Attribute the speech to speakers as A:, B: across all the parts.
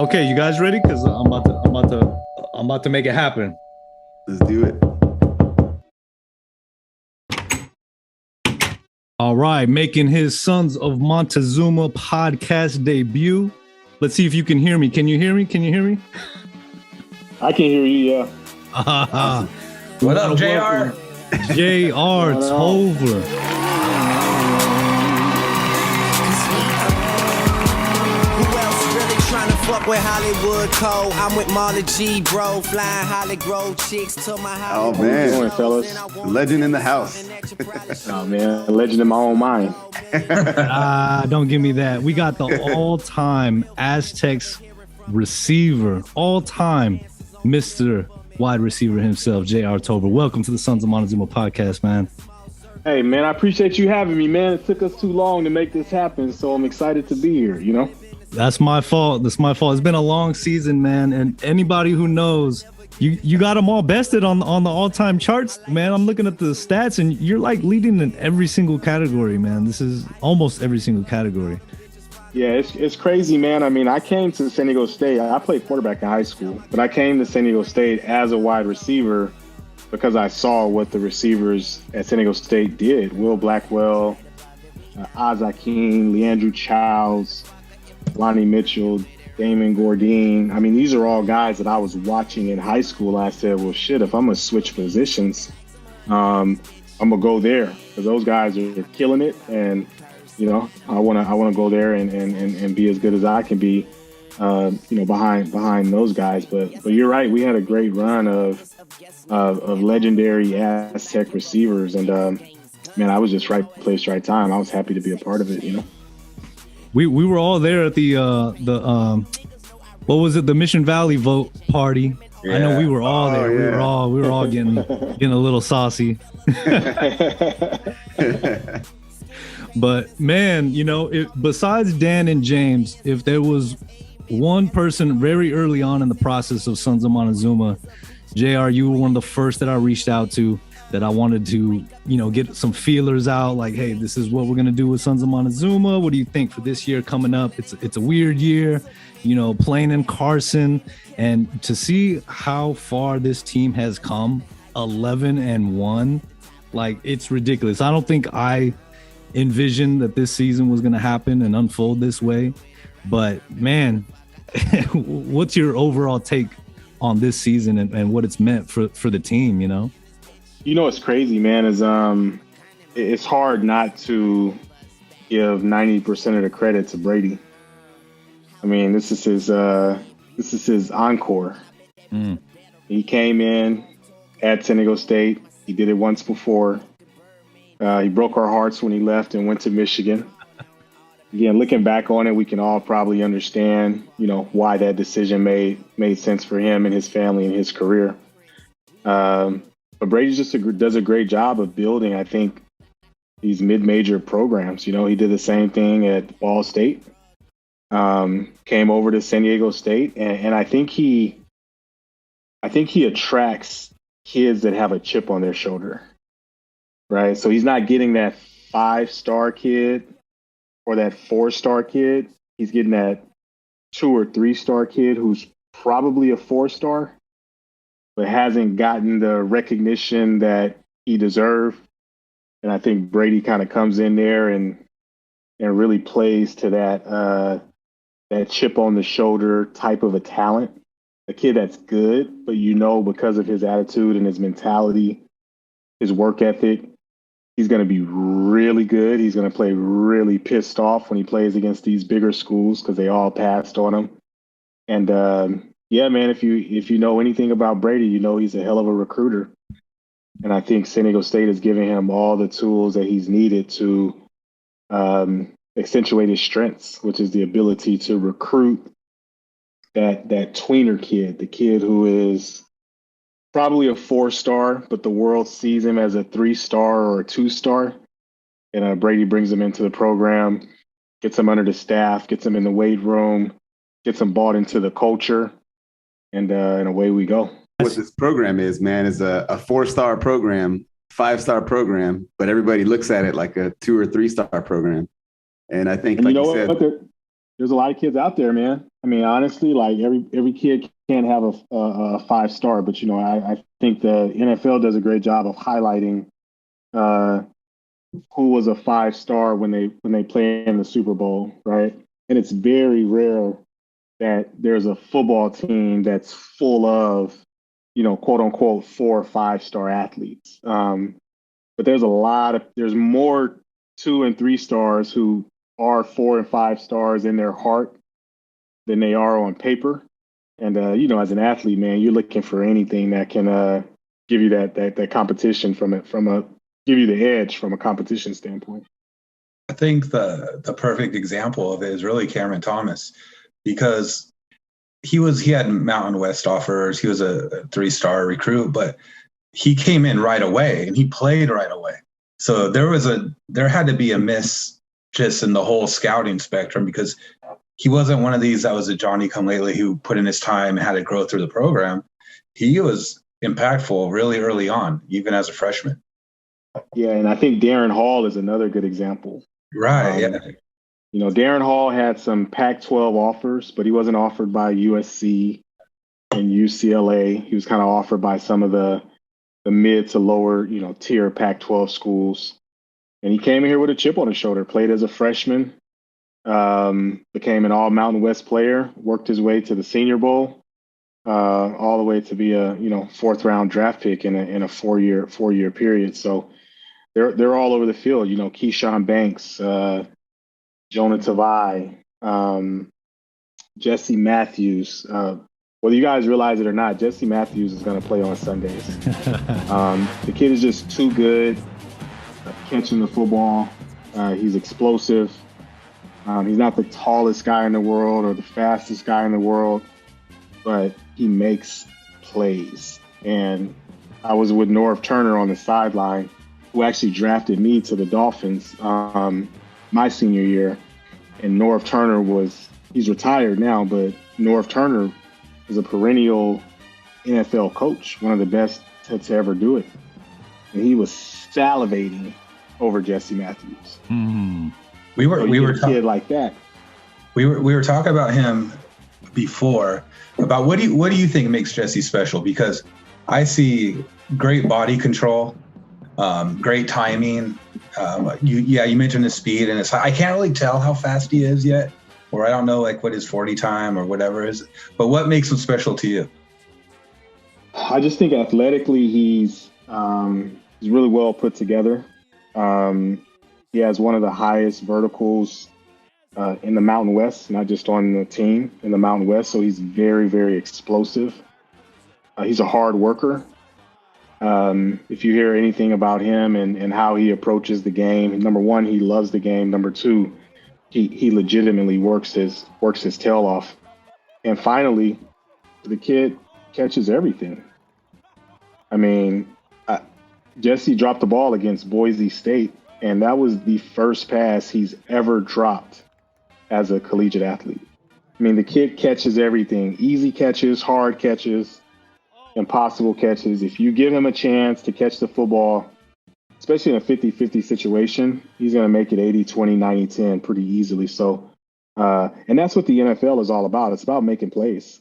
A: Okay, you guys ready? Because I'm about to make it happen.
B: Let's do it.
A: All right, making his Sons of Montezuma podcast debut. Let's see if you can hear me. Can you hear me? Can you hear me?
C: I can hear you, yeah.
D: What up, JR?
A: JR Tolver.
E: Fuck with Hollywood Cole. I'm with Marla G, bro. Flying Holly Grove chicks to my house.
B: Oh, man.
C: How you doing, fellas?
B: Legend in the house.
C: Oh, man. A legend in my own mind.
A: Don't give me that. We got the all-time Aztecs receiver, all-time Mr. Wide Receiver himself, JR Tolver. Welcome to the Sons of Montezuma Podcast, man.
C: Hey, man, I appreciate you having me, man. It took us too long to make this happen, so I'm excited to be here, you know?
A: That's my fault. It's been a long season, man. And anybody who knows, you got them all bested on the all-time charts, man. I'm looking at the stats, and you're like leading in every single category, man. This is almost every single category.
C: Yeah, it's crazy, man. I mean, I came to San Diego State. I played quarterback in high school, but I came to San Diego State as a wide receiver because I saw what the receivers at San Diego State did. Will Blackwell, Aztec, Leandrew Childs, Lonnie Mitchell, Damon Gordine. I mean, these are all guys that I was watching in high school. I said, well, shit, if I'm going to switch positions, I'm going to go there because those guys are killing it. And, you know, I want to go there and be as good as I can be, behind those guys. But you're right. We had a great run of legendary Aztec receivers. And, man, I was just right place, right time. I was happy to be a part of it, you know.
A: We were all there at the what was it, the Mission Valley vote party. Yeah. I know we were all there. Yeah. We were all getting a little saucy. But man, you know, besides Dan and James, if there was one person very early on in the process of Sons of Montezuma, JR, you were one of the first that I reached out to, that I wanted to, you know, get some feelers out, like, hey, this is what we're going to do with Sons of Montezuma. What do you think for this year coming up? It's a weird year, you know, playing in Carson, and to see how far this team has come, 11-1, like, it's ridiculous. I don't think I envisioned that this season was going to happen and unfold this way, but man, what's your overall take on this season and what it's meant for the team, you know?
C: You know what's crazy, man, is it's hard not to give 90% of the credit to Brady. I mean, this is his encore. He came in at San Diego State. He did it once before. He broke our hearts when he left and went to Michigan. Again, looking back on it, we can all probably understand, you know, why that decision made sense for him and his family and his career. But Brady just does a great job of building, I think, these mid-major programs. You know, he did the same thing at Ball State, came over to San Diego State, and I think he attracts kids that have a chip on their shoulder, right? So he's not getting that 5-star kid or that 4-star kid. He's getting that 2 or 3-star kid who's probably a 4-star, but hasn't gotten the recognition that he deserved. And I think Brady kind of comes in there and really plays to that chip on the shoulder type of a talent, a kid that's good, but you know, because of his attitude and his mentality, his work ethic, he's going to be really good. He's going to play really pissed off when he plays against these bigger schools because they all passed on him. And yeah, man, if you know anything about Brady, you know he's a hell of a recruiter. And I think San Diego State is giving him all the tools that he's needed to accentuate his strengths, which is the ability to recruit that tweener kid, the kid who is probably a 4-star, but the world sees him as a 3-star or a 2-star. And Brady brings him into the program, gets him under the staff, gets him in the weight room, gets him bought into the culture. And away we go.
B: What this program is, man, is a 4-star program, 5-star program, but everybody looks at it like a 2 or 3-star program. And I think, like you said,
C: there's a lot of kids out there, man. I mean, honestly, like every kid can't have a 5-star, but I think the NFL does a great job of highlighting who was a 5-star when they play in the Super Bowl, right? And it's very rare that there's a football team that's full of, quote unquote, 4 or 5-star athletes. But there's more 2 and 3 stars who are 4 and 5 stars in their heart than they are on paper. And, as an athlete, man, you're looking for anything that can give you that competition give you the edge from a competition standpoint.
F: I think the perfect example of it is really Cameron Thomas, because he had Mountain West offers. He was a 3-star recruit, but he came in right away and he played right away. So there had to be a miss just in the whole scouting spectrum, because he wasn't one of these that was a Johnny come lately who put in his time and had to grow through the program. He was impactful really early on, even as a freshman.
C: Yeah, and I think Darren Hall is another good example.
F: Right, yeah.
C: Darren Hall had some Pac-12 offers, but he wasn't offered by USC and UCLA. He was kind of offered by some of the mid to lower, tier Pac-12 schools. And he came in here with a chip on his shoulder, played as a freshman, became an all Mountain West player, worked his way to the Senior Bowl, all the way to be a 4th-round draft pick in a 4-year period. So they're all over the field. Keyshawn Banks, Jonah Tavai, Jesse Matthews. Whether you guys realize it or not, Jesse Matthews is going to play on Sundays. The kid is just too good at catching the football. He's explosive. He's not the tallest guy in the world or the fastest guy in the world, but he makes plays. And I was with Norv Turner on the sideline, who actually drafted me to the Dolphins my senior year. And Norv Turner he's retired now, but Norv Turner is a perennial NFL coach, one of the best to ever do it. And he was salivating over Jesse Matthews.
F: Mm-hmm. We were
C: a kid like that.
F: We were talking about him before, about what do you think makes Jesse special? Because I see great body control, great timing. You mentioned his speed, and I can't really tell how fast he is yet, or I don't know what his 40 time or whatever is. But what makes him special to you?
C: I just think athletically he's really well put together. He has one of the highest verticals in the Mountain West, not just on the team, in the Mountain West. So he's very, very explosive. He's a hard worker. If you hear anything about him and how he approaches the game, number one, he loves the game. Number two, he legitimately works his tail off. And finally, the kid catches everything. I mean, Jesse dropped the ball against Boise State, and that was the first pass he's ever dropped as a collegiate athlete. I mean, the kid catches everything. Easy catches, hard catches, impossible catches. If you give him a chance to catch the football, especially in a 50-50 situation, he's going to make it 80-20, 90-10 pretty easily. So, and that's what the NFL is all about. It's about making plays.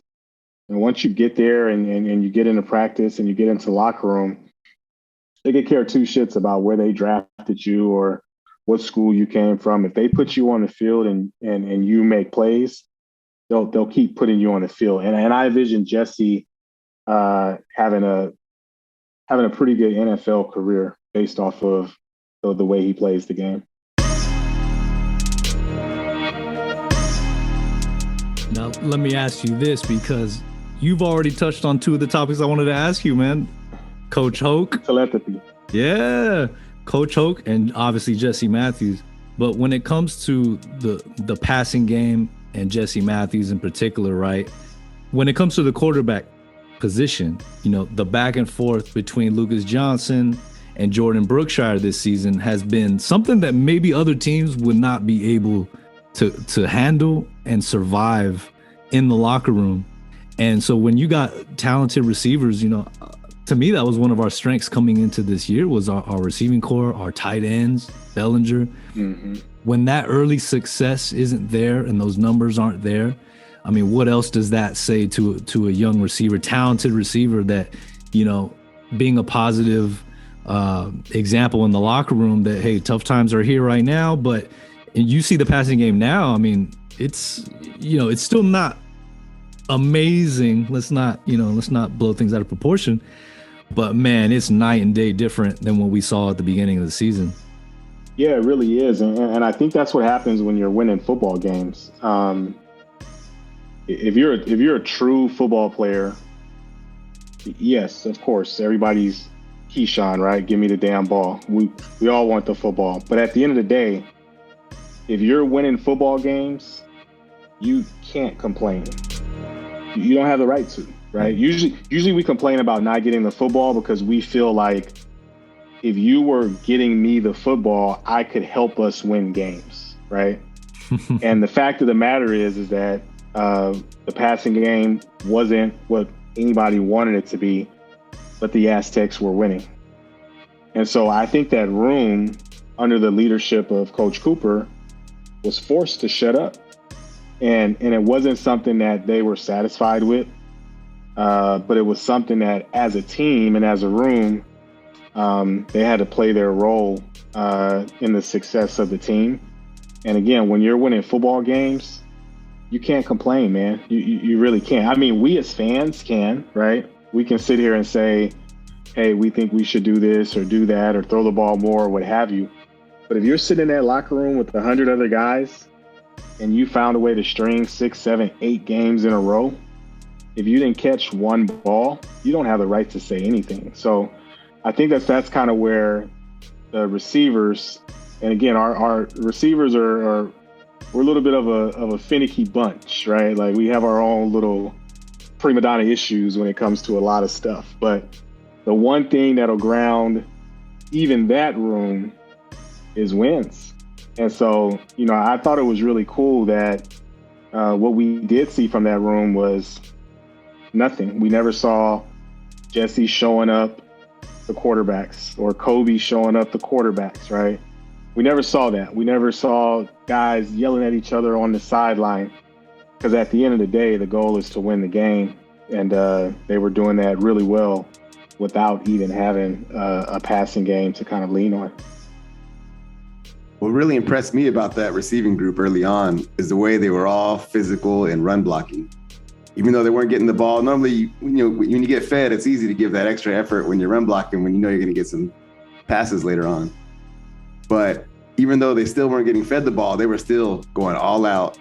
C: And once you get there and you get into practice and you get into the locker room, they could care two shits about where they drafted you or what school you came from. If they put you on the field and you make plays, they'll keep putting you on the field. And I envision Jesse having a pretty good NFL career based off of the way he plays the game.
A: Now, let me ask you this, because you've already touched on two of the topics I wanted to ask you, man. Coach Hoke.
C: Telepathy.
A: Yeah. Coach Hoke and obviously Jesse Matthews. But when it comes to the passing game and Jesse Matthews in particular, right? When it comes to the quarterback position, the back and forth between Lucas Johnson and Jordan Brookshire this season has been something that maybe other teams would not be able to handle and survive in the locker room. And so when you got talented receivers, to me, that was one of our strengths coming into this year was our receiving core, our tight ends Bellinger.
C: Mm-hmm.
A: When that early success isn't there and those numbers aren't there, I mean, what else does that say to a young receiver, talented receiver that, you know, being a positive example in the locker room that, hey, tough times are here right now, but you see the passing game now, I mean, it's, you know, it's still not amazing. Let's not blow things out of proportion, but man, it's night and day different than what we saw at the beginning of the season.
C: Yeah, it really is. And I think that's what happens when you're winning football games. If you're a true football player, yes, of course, everybody's Keyshawn, right? Give me the damn ball. We all want the football. But at the end of the day, if you're winning football games, you can't complain. You don't have the right to, right? Usually we complain about not getting the football because we feel like if you were getting me the football, I could help us win games, right? And the fact of the matter is that the passing game wasn't what anybody wanted it to be, but the Aztecs were winning. And so I think that room under the leadership of Coach Cooper was forced to shut up. And it wasn't something that they were satisfied with, but it was something that as a team and as a room, they had to play their role in the success of the team. And again, when you're winning football games, you can't complain, man. You really can't. I mean, we as fans can, right? We can sit here and say, hey, we think we should do this or do that or throw the ball more or what have you. But if you're sitting in that locker room with 100 other guys and you found a way to string 6, 7, 8 games in a row, if you didn't catch one ball, you don't have the right to say anything. So I think that's kind of where the receivers, and again, our receivers we're a little bit of a finicky bunch, right? Like we have our own little prima donna issues when it comes to a lot of stuff. But the one thing that'll ground even that room is wins. And so, you know, I thought it was really cool that what we did see from that room was nothing. We never saw Jesse showing up the quarterbacks or Kobe showing up the quarterbacks, right? We never saw that. We never saw guys yelling at each other on the sideline because at the end of the day, the goal is to win the game. And they were doing that really well without even having a passing game to kind of lean on.
B: What really impressed me about that receiving group early on is the way they were all physical and run blocking. Even though they weren't getting the ball, normally, when you get fed, it's easy to give that extra effort when you're run blocking, when you know you're going to get some passes later on. But even though they still weren't getting fed the ball, they were still going all out,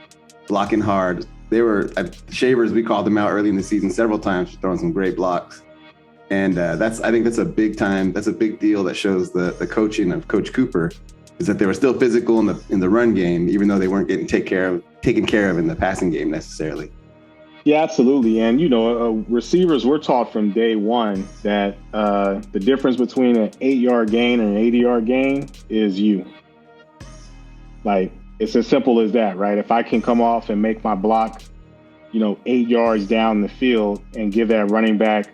B: blocking hard. They were shavers. We called them out early in the season several times for throwing some great blocks. And I think that's a big deal that shows the coaching of Coach Cooper, is that they were still physical in the run game, even though they weren't getting taken care of in the passing game necessarily.
C: Yeah, absolutely. And, you know, receivers were taught from day one that the difference between an 8-yard gain and an 80-yard gain is you. Like, it's as simple as that, right? If I can come off and make my block, 8 yards down the field and give that running back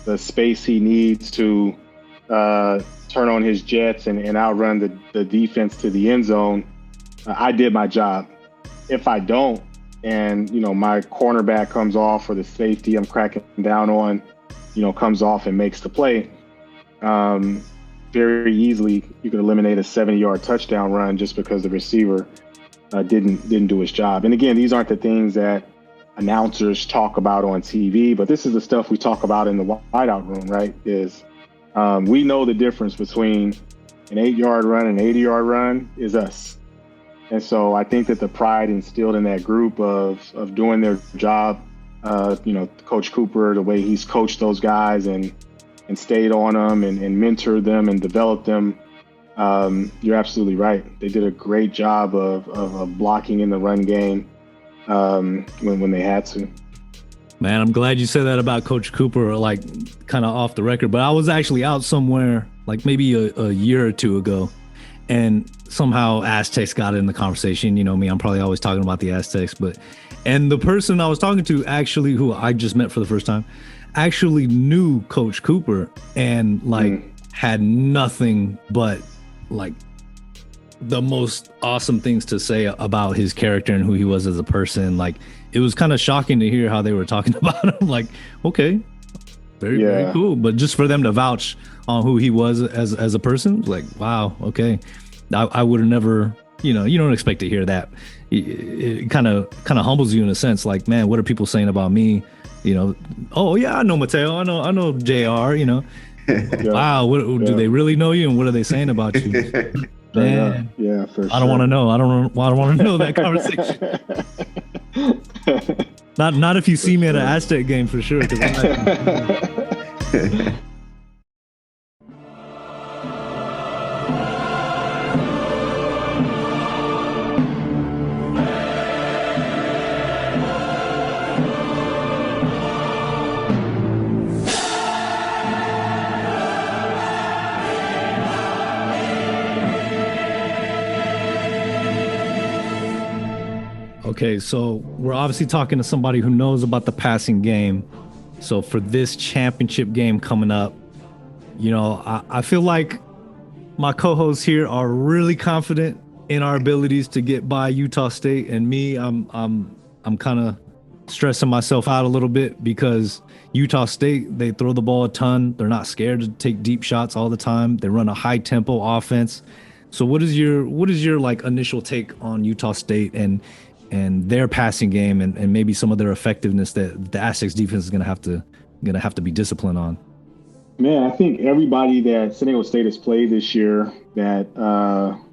C: the space he needs to turn on his jets and outrun the defense to the end zone, I did my job. If I don't, and, my cornerback comes off or the safety I'm cracking down on, comes off and makes the play, very easily you could eliminate a 70-yard touchdown run just because the receiver didn't do his job. And again, these aren't the things that announcers talk about on TV, but this is the stuff we talk about in the wideout room, right? We know the difference between an 8-yard run and an 80-yard run is us. And so I think that the pride instilled in that group of doing their job, Coach Cooper, the way he's coached those guys and stayed on them and mentored them and developed them, you're absolutely right. They did a great job of blocking in the run game when they had to.
A: Man, I'm glad you said that about Coach Cooper, like kind of off the record, but I was actually out somewhere like maybe a year or two ago, and somehow Aztecs got in the conversation. You know me, I'm probably always talking about the Aztecs, and the person I was talking to actually, who I just met for the first time, actually knew Coach Cooper and had nothing but like the most awesome things to say about his character and who he was as a person. Like, it was kind of shocking to hear how they were talking about him. Like, okay, very cool. But just for them to vouch on who he was as a person, like, wow, okay. I would have never, you don't expect to hear that. It kind of humbles you in a sense. Like, man, what are people saying about me? Oh yeah, I know Mateo. I know JR. Wow, do they really know you? And what are they saying about you? Man,
C: yeah, for sure.
A: I don't want to know. I don't want to know that conversation. Not if you see me at an Aztec game for sure. Okay, so we're obviously talking to somebody who knows about the passing game. So for this championship game coming up, I feel like my co-hosts here are really confident in our abilities to get by Utah State, and me, I'm kind of stressing myself out a little bit because Utah State, they throw the ball a ton. They're not scared to take deep shots all the time. They run a high tempo offense. So what is your like initial take on Utah State and their passing game and maybe some of their effectiveness that the Aztecs defense is gonna have to be disciplined on?
C: Man, I think everybody that San Diego State has played this year that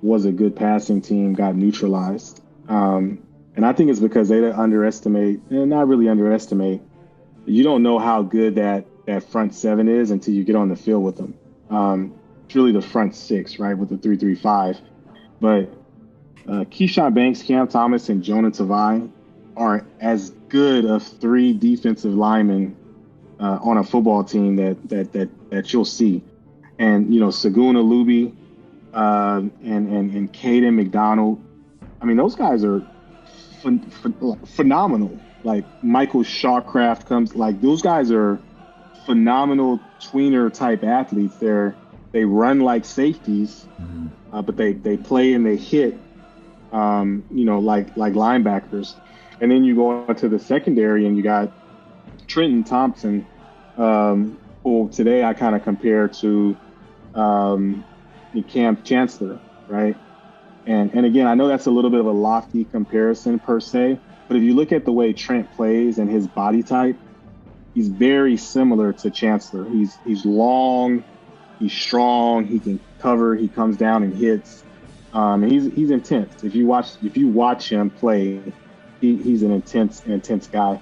C: was a good passing team got neutralized. And I think it's because they underestimate, and not really underestimate. You don't know how good that front seven is until you get on the field with them. It's really the front six, right, with the 3-3-5. But Keyshawn Banks, Cam Thomas, and Jonah Tavai are as good of three defensive linemen on a football team that you'll see. And Saguna Luby and Caden McDonald. I mean, those guys are phenomenal. Like Michael Shawcraft comes. Like those guys are phenomenal tweener type athletes. They run like safeties, but they play and they hit. Like linebackers. And then you go into the secondary and you got Trenton Thompson, who today I kind of compare to Cam Chancellor, right? And again, I know that's a little bit of a lofty comparison per se, but if you look at the way Trent plays and his body type, he's very similar to Chancellor. He's long, he's strong, he can cover, he comes down and hits. And he's intense. If you watch him play, he's an intense guy.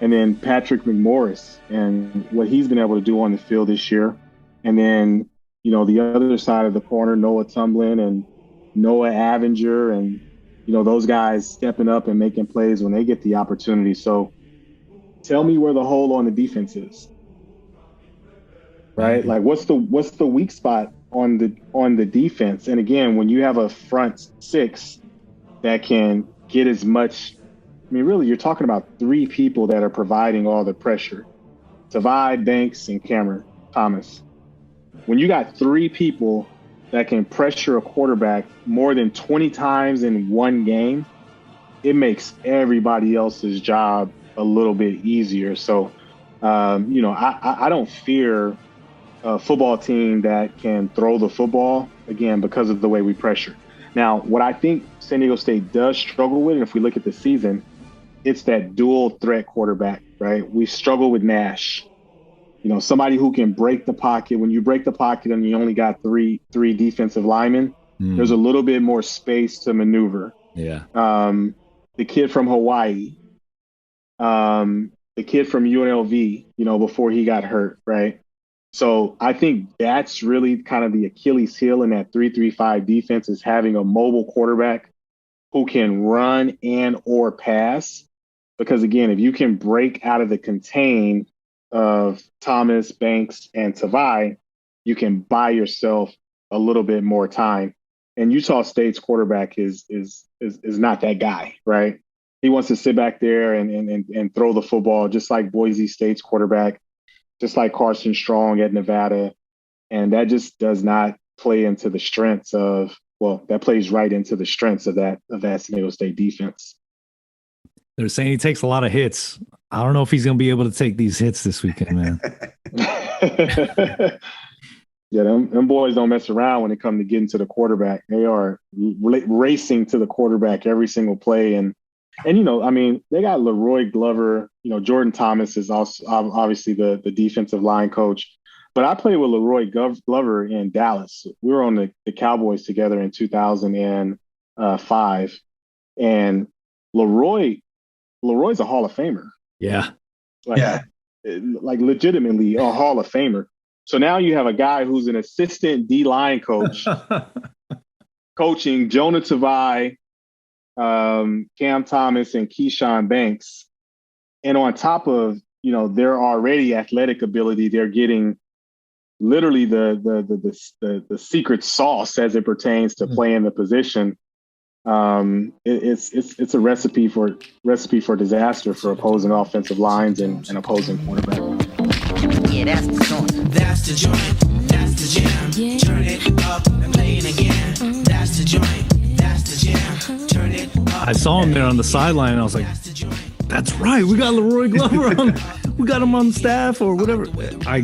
C: And then Patrick McMorris and what he's been able to do on the field this year. And then, the other side of the corner, Noah Tumblin and Noah Avenger and, those guys stepping up and making plays when they get the opportunity. So tell me where the hole on the defense is, right? Like what's the weak spot on the defense? And again, when you have a front six that can get as much, I mean, really, you're talking about three people that are providing all the pressure. Tavai, Banks, and Cameron Thomas. When you got three people that can pressure a quarterback more than 20 times in one game, it makes everybody else's job a little bit easier. So, I don't fear a football team that can throw the football, again, because of the way we pressure. Now, what I think San Diego State does struggle with, and if we look at the season, it's that dual threat quarterback, right? We struggle with Nash. Somebody who can break the pocket. When you break the pocket and you only got three defensive linemen, there's a little bit more space to maneuver.
A: Yeah.
C: The kid from Hawaii, the kid from UNLV, before he got hurt, right? So I think that's really kind of the Achilles heel in that 3-3-5 defense, is having a mobile quarterback who can run and or pass. Because again, if you can break out of the contain of Thomas, Banks, and Tavai, you can buy yourself a little bit more time. And Utah State's quarterback is not that guy, right? He wants to sit back there and throw the football, just like Boise State's quarterback, just like Carson Strong at Nevada. And that just does not play into the strengths of that plays right into the strengths of that San Diego State defense.
A: They're saying he takes a lot of hits. I don't know if he's going to be able to take these hits this weekend, man.
C: Yeah, them boys don't mess around when it comes to getting to the quarterback. They are racing to the quarterback every single play. And they got Leroy Glover. Jordan Thomas is also obviously the defensive line coach. But I played with Leroy Glover in Dallas. We were on the Cowboys together in 2005. And Leroy's a Hall of Famer.
A: Yeah.
C: Like legitimately a Hall of Famer. So now you have a guy who's an assistant D-line coach coaching Jonah Tavai, Cam Thomas, and Keyshawn Banks. And on top of, their already athletic ability, they're getting literally the secret sauce as it pertains to playing the position. It's a recipe for disaster for opposing offensive lines and opposing quarterbacks.
E: Yeah, that's the joint. That's the joint. That's the jam. Yeah. Turn it up and play it again. That's the joint. That's the jam. Turn it up.
A: I saw him there on the sideline and I was like, that's right. We got Leroy Glover on. We got him on staff or whatever. I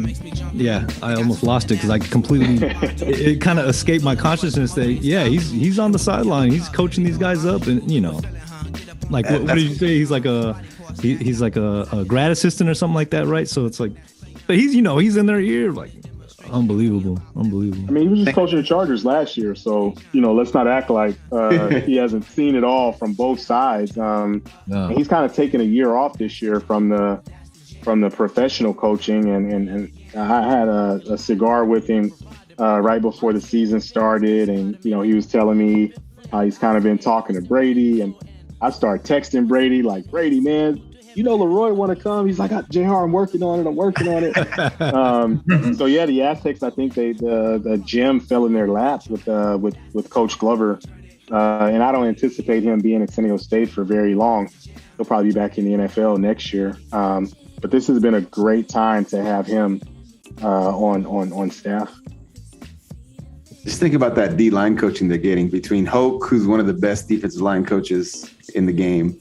A: almost lost it because I completely, it kind of escaped my consciousness that, he's on the sideline. He's coaching these guys up and, like, what did you say? He's like a grad assistant or something like that, right? So it's like, but he's in their ear, like, unbelievable.
C: I mean, he was just coaching the Chargers last year, so let's not act like he hasn't seen it all from both sides. No. And he's kind of taken a year off this year from the professional coaching, and I had a cigar with him right before the season started, and he was telling me he's kind of been talking to Brady, and I started texting Brady like, Brady, man, Leroy want to come? He's like, JR, I'm working on it. So yeah, the Aztecs, I think the gem fell in their laps with Coach Glover, and I don't anticipate him being at San Diego State for very long. He'll probably be back in the NFL next year. But this has been a great time to have him on staff.
B: Just think about that D-line coaching they're getting between Hoke, who's one of the best defensive line coaches in the game,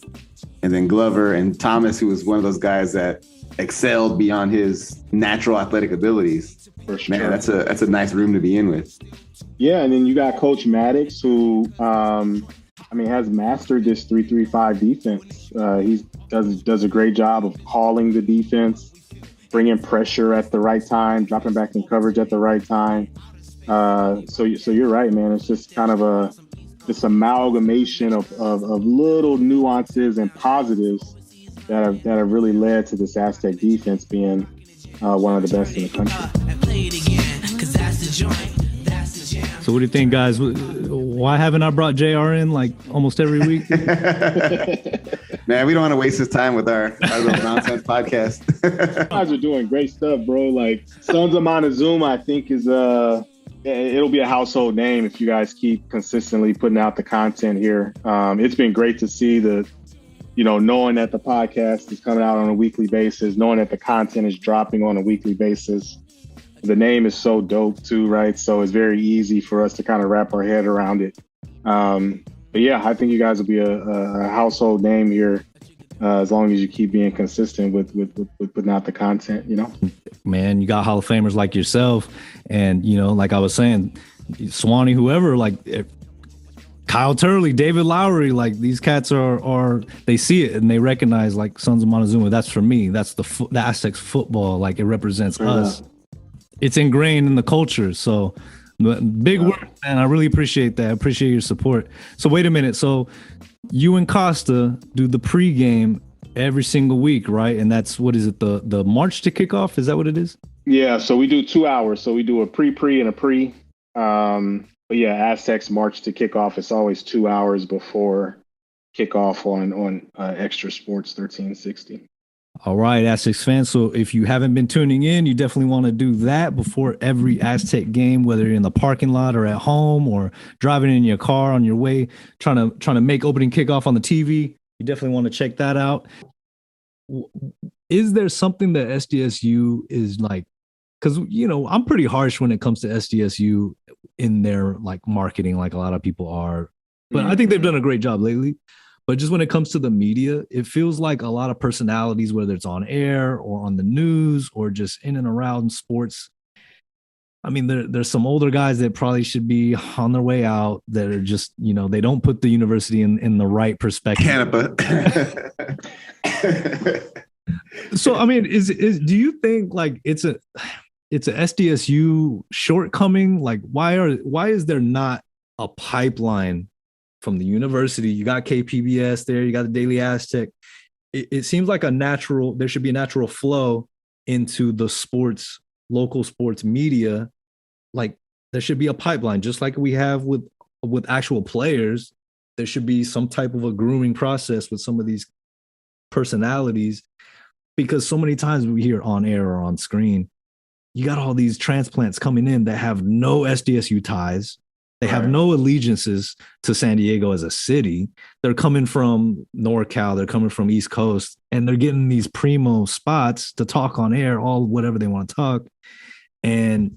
B: and then Glover and Thomas, who was one of those guys that excelled beyond his natural athletic abilities.
C: For sure.
B: Man, that's a nice room to be in with.
C: Yeah, and then you got Coach Maddox, who has mastered this 3-3-5 defense. He does a great job of calling the defense, bringing pressure at the right time, dropping back in coverage at the right time. So you're right, man. It's just kind of this amalgamation of little nuances and positives that have really led to this Aztec defense being one of the best in the country.
A: So what do you think, guys? Why haven't I brought JR in like almost every week?
B: Man, we don't want to waste his time with our little nonsense podcast.
C: You guys are doing great stuff, bro. Like Sons of Montezuma, I think it'll be a household name if you guys keep consistently putting out the content here. It's been great to see knowing that the podcast is coming out on a weekly basis, knowing that the content is dropping on a weekly basis. The name is so dope too, right? So it's very easy for us to kind of wrap our head around it. But yeah, I think you guys will be a household name here as long as you keep being consistent with putting out the content,
A: Man, you got Hall of Famers like yourself, and like I was saying, Swanee, whoever, like Kyle Turley, David Lowery, like these cats are they see it and they recognize like Sons of Montezuma. That's for me. That's the Aztecs football. Like it represents us. It's ingrained in the culture. So big work, man. I really appreciate that. I appreciate your support. So wait a minute. So you and Costa do the pregame every single week, right? And that's, what is it? The march to kickoff? Is that what it is?
C: Yeah. So we do 2 hours. So we do a pre and a pre. But yeah, Aztecs march to kickoff. It's always 2 hours before kickoff on Extra Sports 1360.
A: All right, Aztecs fans. So if you haven't been tuning in, you definitely want to do that before every Aztec game, whether you're in the parking lot or at home or driving in your car on your way, trying to make opening kickoff on the TV. You definitely want to check that out. Is there something that SDSU is like because I'm pretty harsh when it comes to SDSU in their like marketing, like a lot of people are, but I think they've done a great job lately. But just when it comes to the media, it feels like a lot of personalities, whether it's on air or on the news or just in and around sports. I mean, there's some older guys that probably should be on their way out that are just, they don't put the university in the right perspective. So, I mean, do you think like it's a SDSU shortcoming? Like, why is there not a pipeline from the university? You got KPBS there, you got the Daily Aztec. It seems like there should be a natural flow into the local sports media. Like there should be a pipeline, just like we have with actual players. There should be some type of a grooming process with some of these personalities, because so many times we hear on air or on screen, you got all these transplants coming in that have no SDSU ties. They have no allegiances to San Diego as a city. They're coming from NorCal. They're coming from East Coast, and they're getting these primo spots to talk on air, all whatever they want to talk. And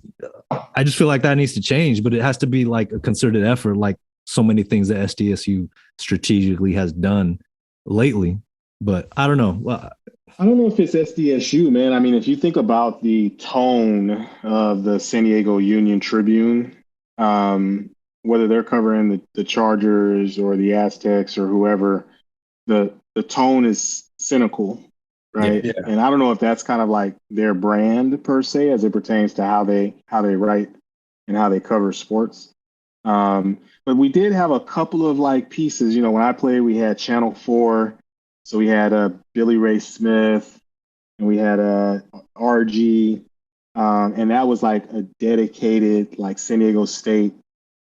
A: I just feel like that needs to change, but it has to be like a concerted effort, like so many things that SDSU strategically has done lately. But I don't know. Well,
C: I don't know if it's SDSU, man. I mean, if you think about the tone of the San Diego Union Tribune, whether they're covering the Chargers or the Aztecs or whoever, the tone is cynical, right? Yeah. And I don't know if that's kind of like their brand per se, as it pertains to how they write and how they cover sports. But we did have a couple of like pieces. When I played, we had Channel 4, so we had Billy Ray Smith, and we had RG. And that was like a dedicated like San Diego State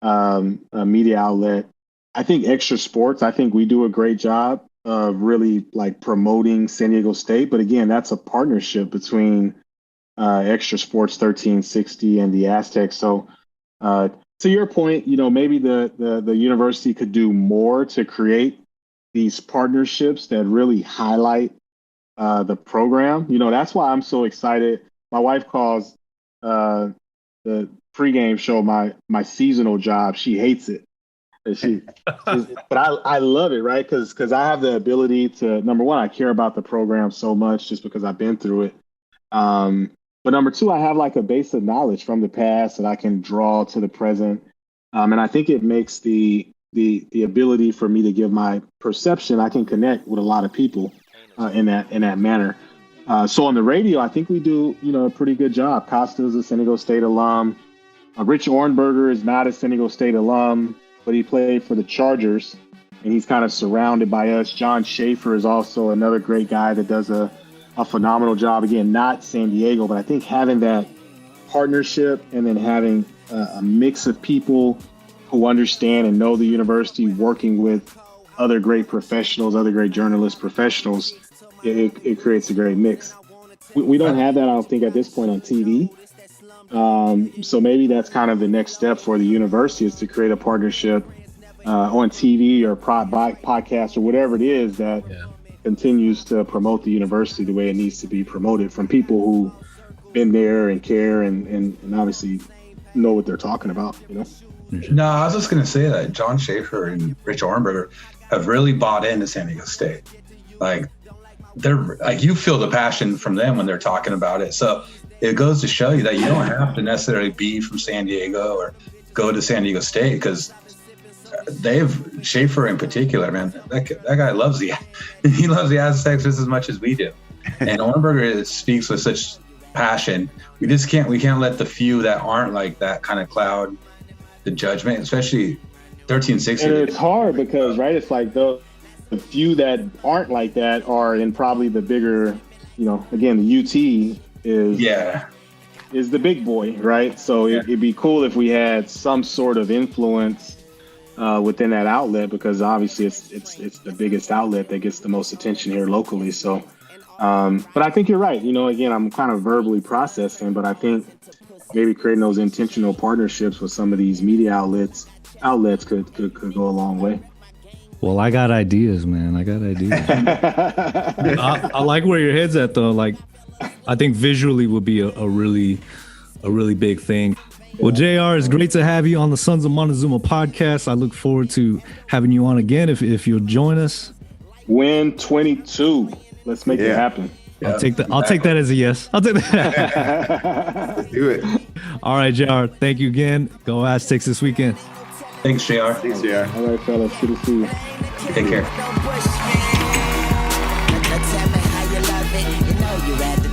C: media outlet. I think Extra Sports, I think we do a great job of really like promoting San Diego State. But again, that's a partnership between Extra Sports 1360 and the Aztecs. So to your point, maybe the university could do more to create these partnerships that really highlight the program. That's why I'm so excited. My wife calls the pregame show my seasonal job. She hates it. But I love it, right? Because I have the ability to, number one, I care about the program so much just because I've been through it. But number two, I have like a base of knowledge from the past that I can draw to the present. And I think it makes the ability for me to give my perception. I can connect with a lot of people in that manner. So on the radio, I think we do, a pretty good job. Costa's a San Diego State alum. Rich Ornberger is not a San Diego State alum, but he played for the Chargers, and he's kind of surrounded by us. John Schaefer is also another great guy that does a phenomenal job. Again, not San Diego, but I think having that partnership and then having a mix of people who understand and know the university, working with other great professionals, other great journalists, professionals, it creates a great mix. We don't have that, I don't think, at this point on TV. So maybe that's kind of the next step for the university, is to create a partnership on TV or podcast or whatever it is that continues to promote the university the way it needs to be promoted, from people who been there and care and obviously know what they're talking about,
F: No, I was just going to say that John Schaefer and Rich Ornberger have really bought into San Diego State. Like, they're like, you feel the passion from them when they're talking about it. So it goes to show you that you don't have to necessarily be from San Diego or go to San Diego State, because Schaefer in particular, man, that guy loves the Aztecs just as much as we do. And Ornberger speaks with such passion. We can't let the few that aren't like that kind of cloud the judgment, especially 1360.
C: And it's hard because, right, it's like the few that aren't like that are in probably the bigger, again, the UT is the big boy, right? So it'd be cool if we had some sort of influence within that outlet, because obviously it's the biggest outlet that gets the most attention here locally. So, but I think you're right. Again, I'm kind of verbally processing, but I think maybe creating those intentional partnerships with some of these media outlets could go a long way.
A: Well, I got ideas, man. I like where your head's at, though. Like, I think visually would be a really big thing. Well, JR, it's great to have you on the Sons of Montezuma podcast. I look forward to having you on again if you'll join us.
C: Win 22. Let's make it happen.
A: I'll take that as a yes. I'll take that.
B: Let's do it.
A: All right, JR. Thank you again. Go Aztecs this weekend.
F: Thanks, JR.
B: Thanks, JR.
C: All right, fellas. Good to see you.
F: Take care.
E: Tell me how you love it. You know you at the